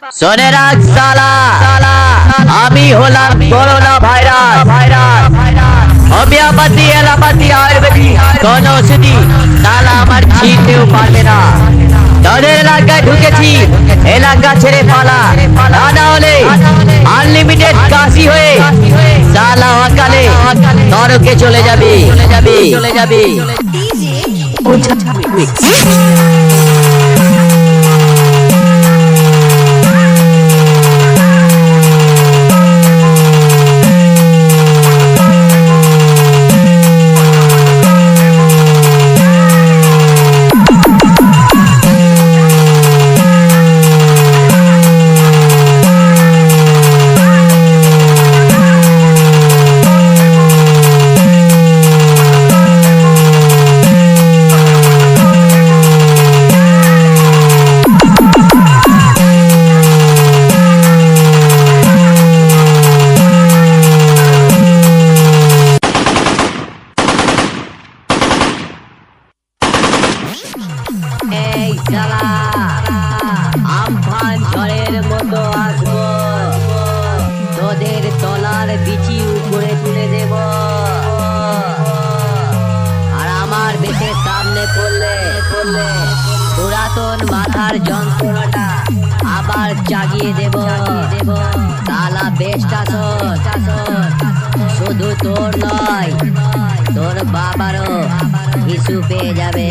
শোনে রাখ সালা, আমি হলাম corona virus. Homeopathy allopathy Ayurvedic কোন ওষুধি সালা আমার ছিঁড়তেও পারবে না। তোদের এলাকায় ঢুকেছি, এলাকা ছেড়ে পালা, না হলে আনলিমিটেড কাশি হয়ে সালা অকালে নরকে চলে যাবে। এই শালা আমফান ঝড়ের মতো আসবো, তোদের তলার বিচি উপরে তুলে দেব, আর আমার বেশের সামনে পড়লে পুরাতন মাথার যন্ত্রণাটা আবার জাগিয়ে দেব। শালা বেশটা শুধু তোর নয়, তোর বাবারও হিসু পেয়ে যাবে।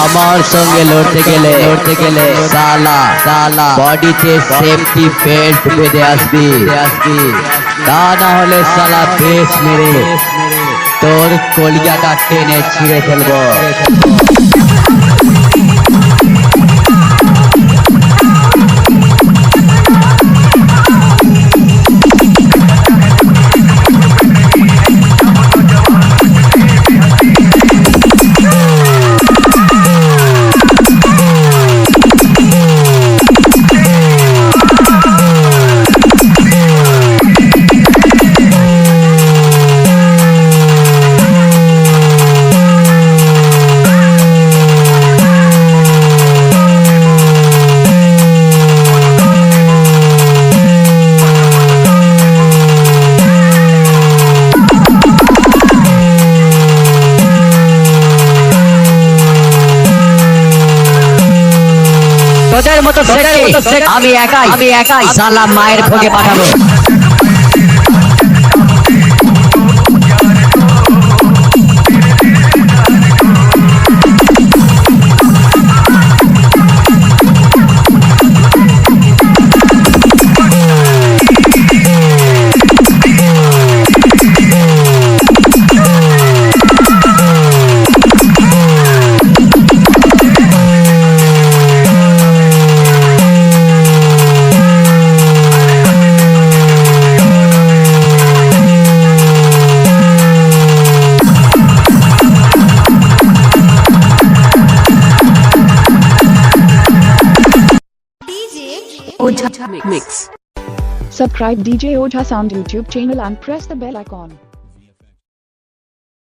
আমার সঙ্গে লড়তে গেলে সালা বডিতে সেফটি বেল্ট বেঁধে আসবি, তা না হলে সালা বেশ মেরে তোর কলিজাটা টেনে ছিঁড়ে ফেলবো। তোদের মতো আমি একাই সালা মায়ের ভোগে পাঠাবো। Mix. Subscribe DJ Ojha Sound YouTube channel and press the bell icon.